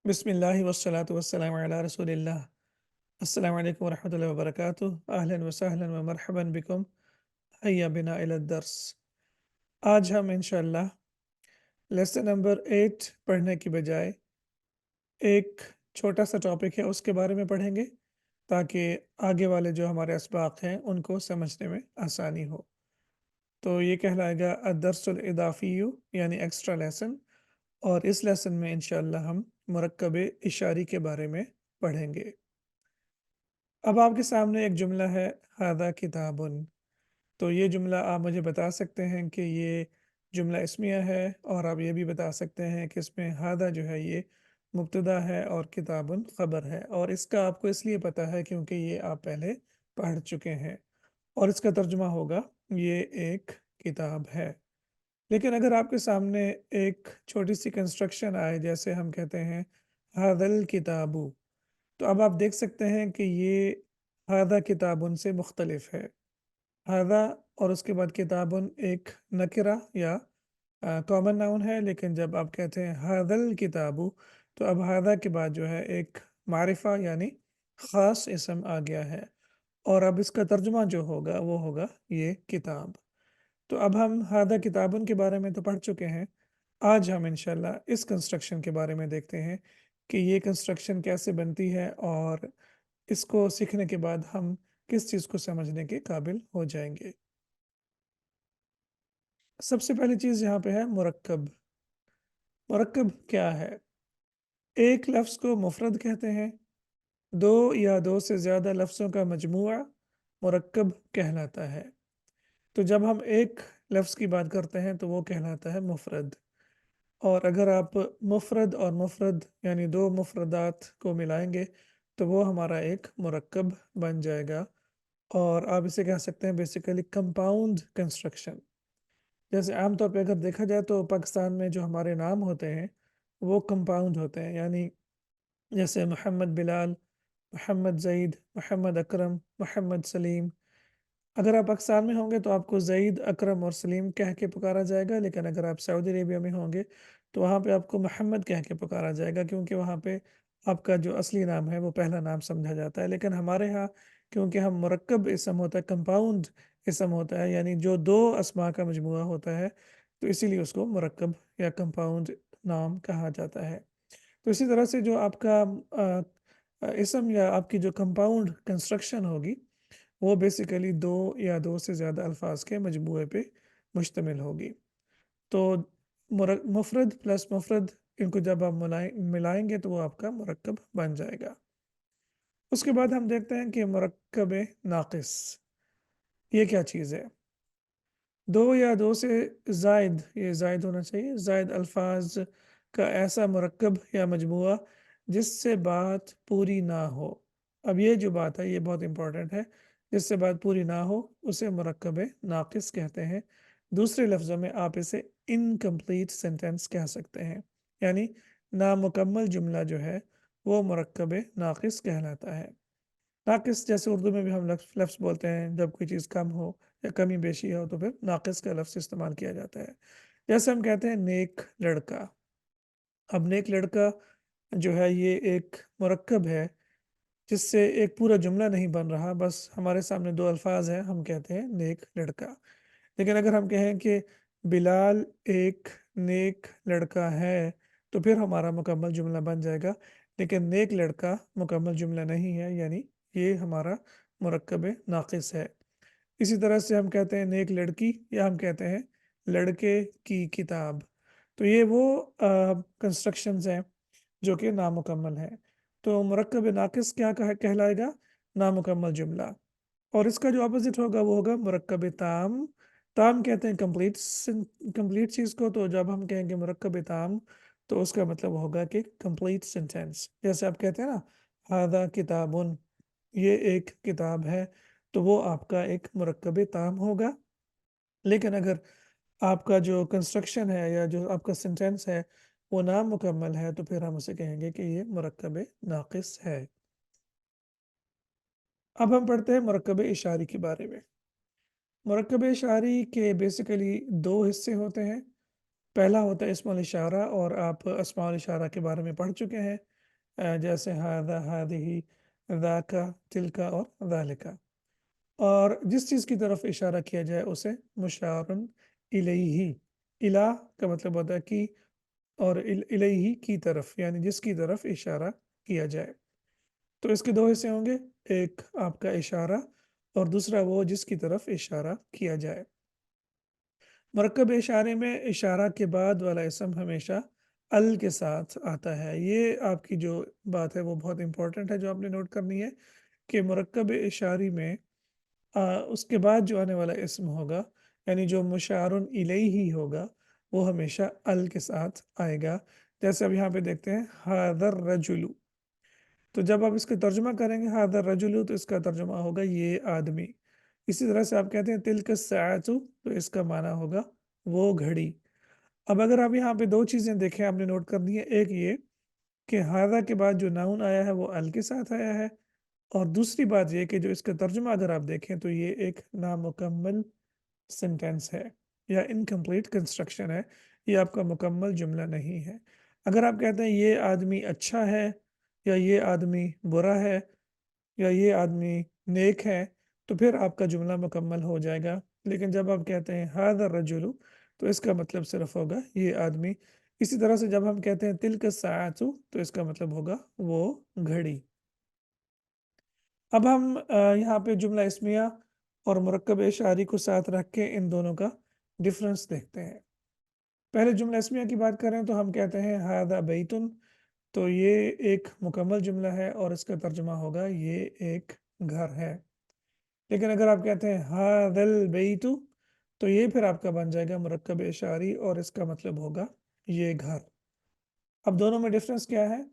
बिस्मिल्लाहि वस्सलातु वस्सलामु अला रसूलिल्लाह। अस्सलामु अलैकुम वरहमतुल्लाहि वबरकातुहू। अहलन व सहलन व मरहबन बिकुम हय्या बिना इला दर्स। आज हम इंशाअल्लाह लेसन नंबर 8 पढ़ने की बजाय एक छोटा सा टॉपिक है उसके बारे में पढ़ेंगे ताकि आगे वाले जो हमारे असबाक हैं उनको समझने में आसानी हो। तो ये कहलाएगा अदर्सुल इदाफ़ियु यानी एक्स्ट्रा लेसन, और इस लेसन में इंशाअल्लाह हम मुरक्कब इशारी के बारे में पढ़ेंगे। अब आपके सामने एक जुमला है, हादा किताबुन। तो ये जुमला आप मुझे बता सकते हैं कि ये जुमला इस्मिया है, और आप ये भी बता सकते हैं कि इसमें हादा जो है ये मुब्तदा है और किताबुन ख़बर है। और इसका आपको इसलिए पता है क्योंकि ये आप पहले पढ़ चुके हैं, और इसका तर्जुमा होगा ये एक किताब है। लेकिन अगर आपके सामने एक छोटी सी कंस्ट्रक्शन आए, जैसे हम कहते हैं हादल किताबु, तो अब आप देख सकते हैं कि ये हादा किताबुन से मुख्तलिफ है। हादा और उसके बाद किताबुन एक नकिरा या कॉमन नाउन है, लेकिन जब आप कहते हैं हादल किताबु, तो अब हादा के बाद जो है एक मारिफा यानी ख़ास इसम आ गया है, और अब इसका तर्जुमा जो होगा वो होगा ये किताब। तो अब हम हादा किताबुन के बारे में तो पढ़ चुके हैं। आज हम इंशाल्लाह इस कंस्ट्रक्शन के बारे में देखते हैं कि ये कंस्ट्रक्शन कैसे बनती है, और इसको सीखने के बाद हम किस चीज़ को समझने के काबिल हो जाएंगे। सबसे पहली चीज़ यहाँ पे है मुरक्कब। मुरक्कब क्या है? एक लफ्ज़ को मुफरद कहते हैं। दो या दो से ज़्यादा लफ्ज़ों का मजमूआ मुरक्कब कहलाता है। तो जब हम एक लफ्ज़ की बात करते हैं तो वो कहलाता है मुफरद। और अगर आप मुफरद और मुफरद यानी दो मुफरदात को मिलाएंगे तो वो हमारा एक मुरक्कब बन जाएगा, और आप इसे कह सकते हैं बेसिकली कंपाउंड कंस्ट्रक्शन। जैसे आमतौर पे अगर देखा जाए तो पाकिस्तान में जो हमारे नाम होते हैं वो कंपाउंड होते हैं, यानी जैसे मोहम्मद बिलाल, मोहम्मद ज़ईद, मोहम्मद अकरम, मोहम्मद सलीम। अगर आप पाकिस्तान में होंगे तो आपको ज़ईद, अकरम और सलीम कह के पुकारा जाएगा, लेकिन अगर आप सऊदी अरेबिया में होंगे तो वहाँ पे आपको मोहम्मद कह के पुकारा जाएगा, क्योंकि वहाँ पे आपका जो असली नाम है वो पहला नाम समझा जाता है। लेकिन हमारे यहाँ क्योंकि हम मुरक्कब इसम होता है, कंपाउंड इसम होता है, यानी जो दो अस्मा का मजमूआ होता है, तो इसीलिए उसको मुरक्कब या कंपाउंड नाम कहा जाता है। तो इसी तरह से जो आपका इसम या आपकी जो कंपाउंड कंस्ट्रक्शन होगी वो बेसिकली दो या दो से ज़्यादा अल्फाज के मजमूए पे मुश्तमिल होगी। तो मुफरद प्लस मुफरद, इनको जब आप मिलाएंगे तो वो आपका मुरक्कब बन जाएगा। उसके बाद हम देखते हैं कि मुरक्कब नाक़िस ये क्या चीज़ है। दो या दो से ज़ायद, ये ज़ायद होना चाहिए, ज़ायद अल्फाज का ऐसा मुरक्कब या मजमूआ जिससे बात पूरी ना हो। अब ये जो बात है ये बहुत इंपॉर्टेंट है, जिससे बात पूरी ना हो उसे मुरक्कब नाक़िस कहते हैं। दूसरे लफ्ज़ों में आप इसे इनकम्प्लीट सेंटेंस कह सकते हैं, यानी नामुकम्मल जुमला जो है वो मुरक्कब नाक़िस कहलाता है। नाक़िस जैसे उर्दू में भी हम लफ्ज़ बोलते हैं जब कोई चीज़ कम हो या कमी बेशी हो तो फिर नाक़िस का लफ्ज़ इस्तेमाल किया जाता है। जैसे हम कहते हैं नेक लड़का। अब नेक लड़का जो है ये एक मुरक्कब है जिससे एक पूरा जुमला नहीं बन रहा, बस हमारे सामने दो अल्फाज हैं, हम कहते हैं नेक लड़का। लेकिन अगर हम कहें कि बिलाल एक नेक लड़का है तो फिर हमारा मुकम्मल जुमला बन जाएगा। लेकिन नेक लड़का मुकम्मल जुमला नहीं है, यानी ये हमारा मुरक्कब नाक़िस है। इसी तरह से हम कहते हैं नेक लड़की, या हम कहते हैं लड़के की किताब। तो ये वो कंस्ट्रक्शंस हैं जो कि नामुकम्मल हैं। तो मुरक्कब नाक़िस क्या कहलाएगा? नामुकम्मल जुमला। और इसका जो अपोजिट होगा वो होगा मुरक्कब ताम। ताम कहते हैं कंप्लीट चीज़ को, तो जब हम कहेंगे मुरक्कब ताम तो उसका मतलब होगा कि कंप्लीट सेंटेंस। जैसे आप कहते हैं ना हादा किताबुन, ये एक किताब है, तो वो आपका एक मुरक्कब ताम होगा। लेकिन अगर आपका जो कंस्ट्रक्शन है या जो आपका सेंटेंस है वो नामुकम्मल है तो फिर हम उसे कहेंगे कि ये मुरक्कब नाक़िस है। अब हम पढ़ते हैं मुरक्कब इशारी के बारे में। मुरक्कब इशारी के बेसिकली दो हिस्से होते हैं। पहला होता है इस्मुल इशारा, और आप अस्माउल इशारा के बारे में पढ़ चुके हैं। जैसे हादा, हादिही, ذاका, तिलका और ذالکا। और जिस चीज़ की तरफ इशारा किया जाए उसे मुशारुन इलैही, इला का मतलब होता है कि, और इलैही की तरफ, यानी जिसकी तरफ इशारा किया जाए। तो इसके दो हिस्से होंगे, एक आपका इशारा और दूसरा वो जिसकी तरफ इशारा किया जाए। मुरक्कब इशारे में इशारा के बाद वाला इसम हमेशा अल के साथ आता है। ये आपकी जो बात है वो बहुत इंपॉर्टेंट है, जो आपने नोट करनी है कि मुरक्कब इशारी में उसके बाद जो आने वाला इसम होगा, यानी जो मुशारुन इलैही होगा, वो हमेशा अल के साथ आएगा। जैसे अब यहाँ पे देखते हैं हादर रजुलु, तो जब आप इसका तर्जुमा करेंगे हादर रजुलु, तो इसका तर्जुमा होगा ये आदमी। इसी तरह से आप कहते हैं तिलक साअतु, तो इसका माना होगा वो घड़ी। अब अगर आप यहाँ पे दो चीज़ें देखें, आपने नोट कर दी है, एक ये कि हादा के बाद जो नाउन आया है वो अल के साथ आया है, और दूसरी बात ये कि जो इसका तर्जुमा अगर आप देखें तो ये एक नामुकम्मल सेंटेंस है या इनकम्प्लीट कंस्ट्रक्शन है, ये आपका मुकम्मल जुमला नहीं है। अगर आप कहते हैं ये आदमी अच्छा है, या ये आदमी बुरा है, या ये आदमी नेक है, तो फिर आपका जुमला मुकम्मल हो जाएगा। लेकिन जब आप कहते हैं हादर रजुलु, तो इसका मतलब सिर्फ होगा ये आदमी। इसी तरह से जब हम कहते हैं तिलक साअतु, तो इसका मतलब होगा वो घड़ी। अब हम यहाँ पे जुमला इस्मिया और मुरक्कब इशारी को साथ रख के इन दोनों का डिफरेंस देखते हैं। पहले जुमला इस्मिया की बात करें तो हम कहते हैं हादा बैतुन, तो ये एक मुकम्मल जुमला है और इसका तर्जुमा होगा ये एक घर है। लेकिन अगर आप कहते हैं हादल बैतु, तो ये फिर आपका बन जाएगा मुरक्कब इशारी और इसका मतलब होगा ये घर। अब दोनों में डिफरेंस क्या है?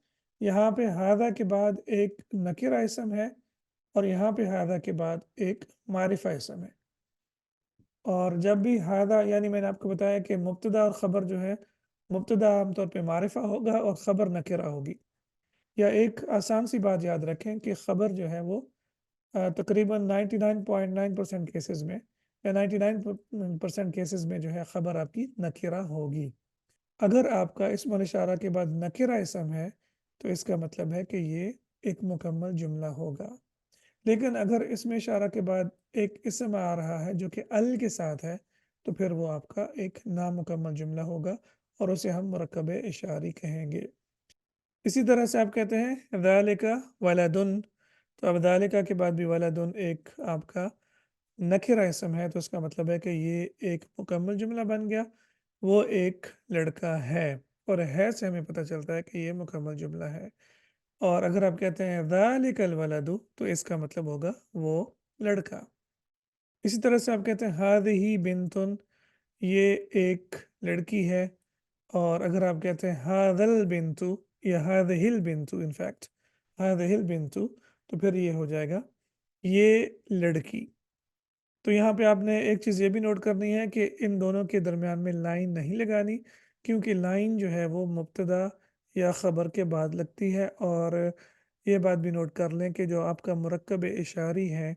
यहाँ पे हादा के बाद एक नकिरा इसम है, और यहाँ पे हादा के बाद एक मारिफा इसम है। और जब भी हादा, यानी मैंने आपको बताया कि मुब्तदा और ख़बर जो है, मुब्तदा आमतौर पे मारिफा होगा और ख़बर नकिरा होगी। या एक आसान सी बात याद रखें कि ख़बर जो है वो तकरीबन 99.9% केसेस में, या 99% केसेस में जो है ख़बर आपकी नकिरा होगी। अगर आपका इस्म इशारा के बाद नकिरा इसम है, तो इसका मतलब है कि ये एक मुकम्मल जुमला होगा। लेकिन अगर इसमें इशारा के बाद एक इसम आ रहा है जो कि अल के साथ है, तो फिर वो आपका एक नामुकम्मल जुमला होगा और उसे हम मुरक्कब इशारी कहेंगे। इसी तरह से आप कहते हैं ज़ालिका वलदुन, तो अब ज़ालिका के बाद भी वलदुन एक आपका नकिरा इसम है, तो उसका मतलब है कि ये एक मुकम्मल जुमला बन गया, वो एक लड़का है। और है से हमें पता चलता है कि ये मुकम्मल जुमला है। और अगर आप कहते हैं ज़ालिकल वलदु, तो इसका मतलब होगा वो लड़का। इसी तरह से आप कहते हैं हादिही बिन्तुन, ये एक लड़की है। और अगर आप कहते हैं हादल बिंतु या हादहिल बिंतु, इनफैक्ट हादहिल बिंतु, तो फिर ये हो जाएगा ये लड़की। तो यहाँ पे आपने एक चीज़ ये भी नोट करनी है कि इन दोनों के दरमियान में लाइन नहीं लगानी, क्योंकि लाइन जो है वो मुब्तदा या ख़बर के बाद लगती है। और ये बात भी नोट कर लें कि जो आपका मुरक्कब इशारी है,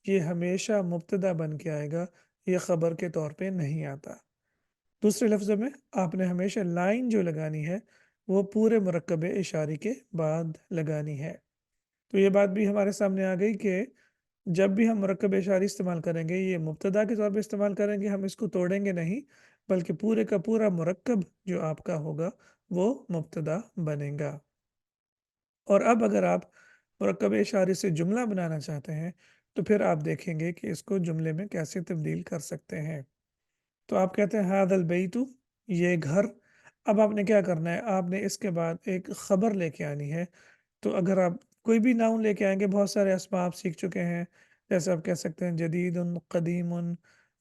ये हमेशा मुब्तदा बन के आएगा, ये ख़बर के तौर पे नहीं आता। दूसरे लफ्ज़ों में आपने हमेशा लाइन जो लगानी है वो पूरे मुरक्कब इशारी के बाद लगानी है। तो ये बात भी हमारे सामने आ गई कि जब भी हम मुरक्कब इशारी इस्तेमाल करेंगे, ये मुब्तदा के तौर पे इस्तेमाल करेंगे, हम इसको तोड़ेंगे नहीं, बल्कि पूरे का पूरा मुरक्कब जो आपका होगा वो मुब्तदा बनेगा। और अब अगर आप मुरक्कब इशारे से जुमला बनाना चाहते हैं, तो फिर आप देखेंगे कि इसको जुमले में कैसे तब्दील कर सकते हैं। तो आप कहते हैं हादल बैतु, ये घर। अब आपने क्या करना है, आपने इसके बाद एक ख़बर लेके आनी है। तो अगर आप कोई भी नाउन लेके आएंगे, बहुत सारे अस्मा आप सीख चुके हैं, जैसे आप कह सकते हैं जदीदुन, कदीमुन,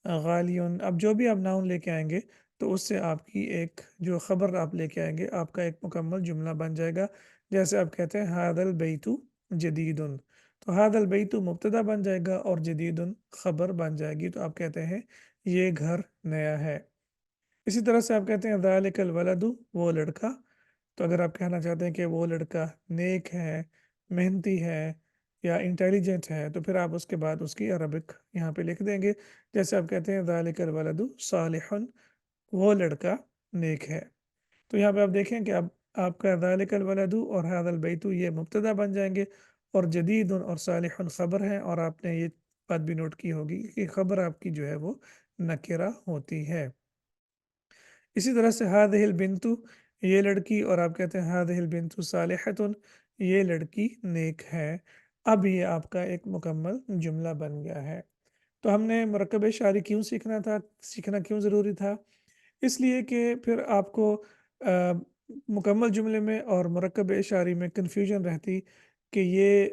गालियुन। अब जो भी आप नाउन लेके आएंगे, तो उससे आपकी एक जो ख़बर आप लेके आएंगे, आपका एक मुकम्मल जुमला बन जाएगा। जैसे आप कहते हैं हादल बैतु जदीदुन, तो हादल बैतु मुब्तदा बन जाएगा और जदीदुन ख़बर बन जाएगी। तो आप कहते हैं ये घर नया है। इसी तरह से आप कहते हैं ज़ालिकल वलदु, वो लड़का। तो अगर आप कहना चाहते हैं कि वो लड़का नेक है, मेहनती है या इंटेलिजेंट है, तो फिर आप उसके बाद उसकी अरबिक यहाँ पे लिख देंगे। जैसे आप कहते हैं ज़ालिकल वलदु सालिहुन, वो लड़का नेक है। तो यहाँ पे आप देखें कि अब آپ کا ذالک الولد اور ھذا البیت یہ مبتدا بن جائیں گے، اور جدید اور صالح خبر ہیں، اور آپ نے یہ بات بھی نوٹ کی ہوگی کہ خبر آپ کی جو ہے وہ نکرہ ہوتی ہے۔ اسی طرح سے ہادہ البنت یہ لڑکی، اور آپ کہتے ہیں ہادہ البنت صالحۃ یہ لڑکی نیک ہے۔ اب یہ آپ کا ایک مکمل جملہ بن گیا ہے۔ تو ہم نے مرکب شعری کیوں سیکھنا تھا، سیکھنا کیوں ضروری تھا؟ اس لیے کہ پھر آپ کو مکمل جملے میں اور مرکب اشاری میں کنفیوژن رہتی کہ یہ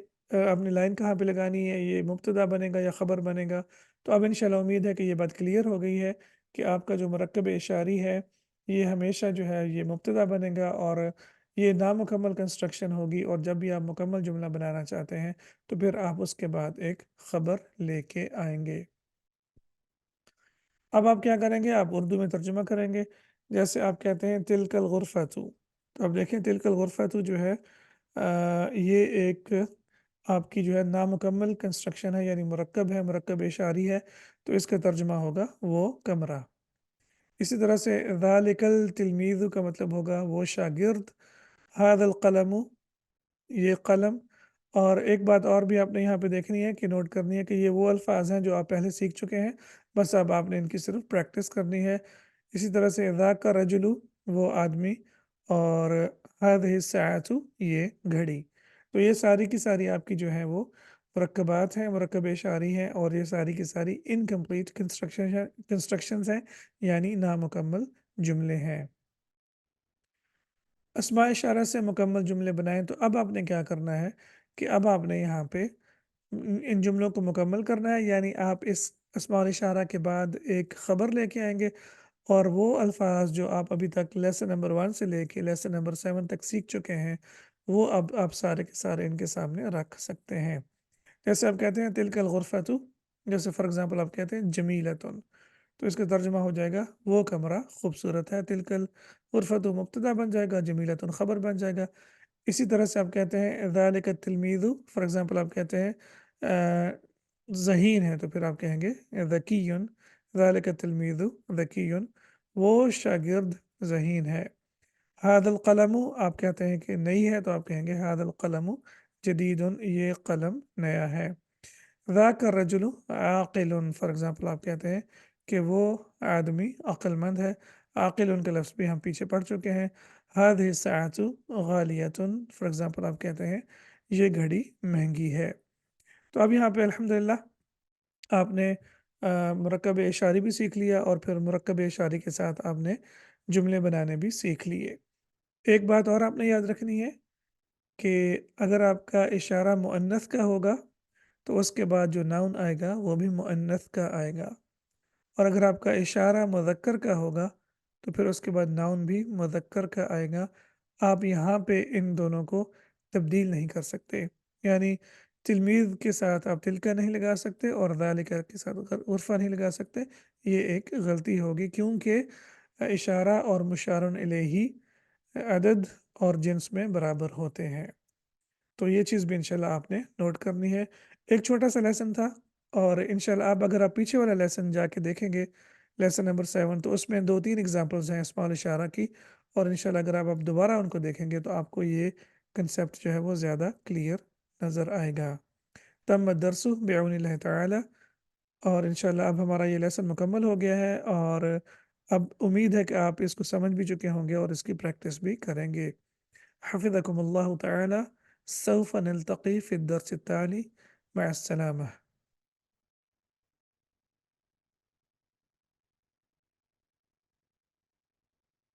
آپ نے لائن کہاں پہ لگانی ہے، یہ مبتدا بنے گا یا خبر بنے گا۔ تو اب انشاءاللہ امید ہے کہ یہ بات کلیئر ہو گئی ہے کہ آپ کا جو مرکب اشاری ہے یہ ہمیشہ جو ہے یہ مبتدا بنے گا، اور یہ نامکمل کنسٹرکشن ہوگی، اور جب بھی آپ مکمل جملہ بنانا چاہتے ہیں تو پھر آپ اس کے بعد ایک خبر لے کے آئیں گے۔ اب آپ کیا کریں گے، آپ اردو میں ترجمہ کریں گے۔ جیسے آپ کہتے ہیں تلک الغرفۃ، تو اب دیکھیں تلک الغرفۃ جو ہے یہ ایک آپ کی جو ہے نامکمل کنسٹرکشن ہے، یعنی مرکب ہے، مرکب اشاری ہے، تو اس کا ترجمہ ہوگا وہ کمرہ۔ اسی طرح سے ذالک التلمیذ کا مطلب ہوگا وہ شاگرد، ھذا القلم یہ قلم۔ اور ایک بات اور بھی آپ نے یہاں پہ دیکھنی ہے کہ نوٹ کرنی ہے کہ یہ وہ الفاظ ہیں جو آپ پہلے سیکھ چکے ہیں، بس اب آپ نے ان کی صرف پریکٹس کرنی ہے۔ اسی طرح سے ذاک الرجل وہ آدمی، اور ھذہ الساعۃ یہ گھڑی۔ تو یہ ساری کی ساری آپ کی جو ہے وہ مرکبات ہیں، مرکب اشاری ہیں، اور یہ ساری کی ساری انکمپلیٹ کنسٹرکشنز ہیں، یعنی نامکمل جملے ہیں۔ اسماء اشارہ سے مکمل جملے بنائیں، تو اب آپ نے کیا کرنا ہے کہ اب آپ نے یہاں پہ ان جملوں کو مکمل کرنا ہے، یعنی آپ اس اسماء الاشارہ کے بعد ایک خبر لے کے آئیں گے، اور وہ الفاظ جو آپ ابھی تک لیسن نمبر 1 سے لے کے لیسن نمبر 7 تک سیکھ چکے ہیں وہ اب آپ سارے کے سارے ان کے سامنے رکھ سکتے ہیں۔ جیسے آپ کہتے ہیں تلک الغرفۃ، جیسے فار ایگزامپل آپ کہتے ہیں جمیلۃ، تو اس کا ترجمہ ہو جائے گا وہ کمرہ خوبصورت ہے، تلک الغرفۃ مبتدا بن جائے گا، جمیلۃ خبر بن جائے گا۔ اسی طرح سے آپ کہتے ہیں ذالک التلمیذ، فار ایگزامپل آپ کہتے ہیں ذہین ہے، تو پھر آپ کہیں گے ذکی، ذالک التلمیذ ذکی وہ شاگرد ذہین ہے۔ ھذا القلم آپ کہتے ہیں کہ نئی ہے، تو آپ کہیں گے ھذا القلم جدید یہ قلم نیا ہے۔ ذاک الرجل عاقل، فار ایگزامپل آپ کہتے ہیں کہ وہ آدمی عقل مند ہے، عاقل کا لفظ بھی ہم پیچھے پڑھ چکے ہیں۔ ھذہ الساعۃ غالیۃ، فار ایگزامپل آپ کہتے ہیں یہ گھڑی مہنگی ہے۔ تو اب یہاں پہ الحمدللہ آپ نے مرکب اشاری بھی سیکھ لیا، اور پھر مرکب اشاری کے ساتھ آپ نے جملے بنانے بھی سیکھ لیے۔ ایک بات اور آپ نے یاد رکھنی ہے کہ اگر آپ کا اشارہ مؤنث کا ہوگا تو اس کے بعد جو ناؤن آئے گا وہ بھی مؤنث کا آئے گا، اور اگر آپ کا اشارہ مذکر کا ہوگا تو پھر اس کے بعد ناؤن بھی مذکر کا آئے گا۔ آپ یہاں پہ ان دونوں کو تبدیل نہیں کر سکتے، یعنی تلمیذ کے ساتھ آپ تلکا نہیں لگا سکتے، اور ذالکہ کے ساتھ غرفہ نہیں لگا سکتے، یہ ایک غلطی ہوگی، کیونکہ اشارہ اور مشار الیہ عدد اور جنس میں برابر ہوتے ہیں۔ تو یہ چیز بھی انشاءاللہ آپ نے نوٹ کرنی ہے۔ ایک چھوٹا سا لیسن تھا، اور انشاءاللہ آپ اگر آپ پیچھے والا لیسن جا کے دیکھیں گے لیسن نمبر 7، تو اس میں 2-3 ایگزامپلز ہیں اسماء الاشارہ کی، اور انشاءاللہ اگر آپ دوبارہ ان کو دیکھیں گے تو آپ کو یہ کنسیپٹ جو ہے وہ زیادہ کلیئر نظر آئے گا۔ تم الدرس بعون اللہ تعالی، اور انشاءاللہ اب ہمارا یہ لیسن مکمل ہو گیا ہے، اور اب امید ہے کہ آپ اس کو سمجھ بھی چکے ہوں گے اور اس کی پریکٹس بھی کریں گے۔ حفظکم اللہ تعالی، سوف نلتقی فی الدرس التالی، مع السلامہ۔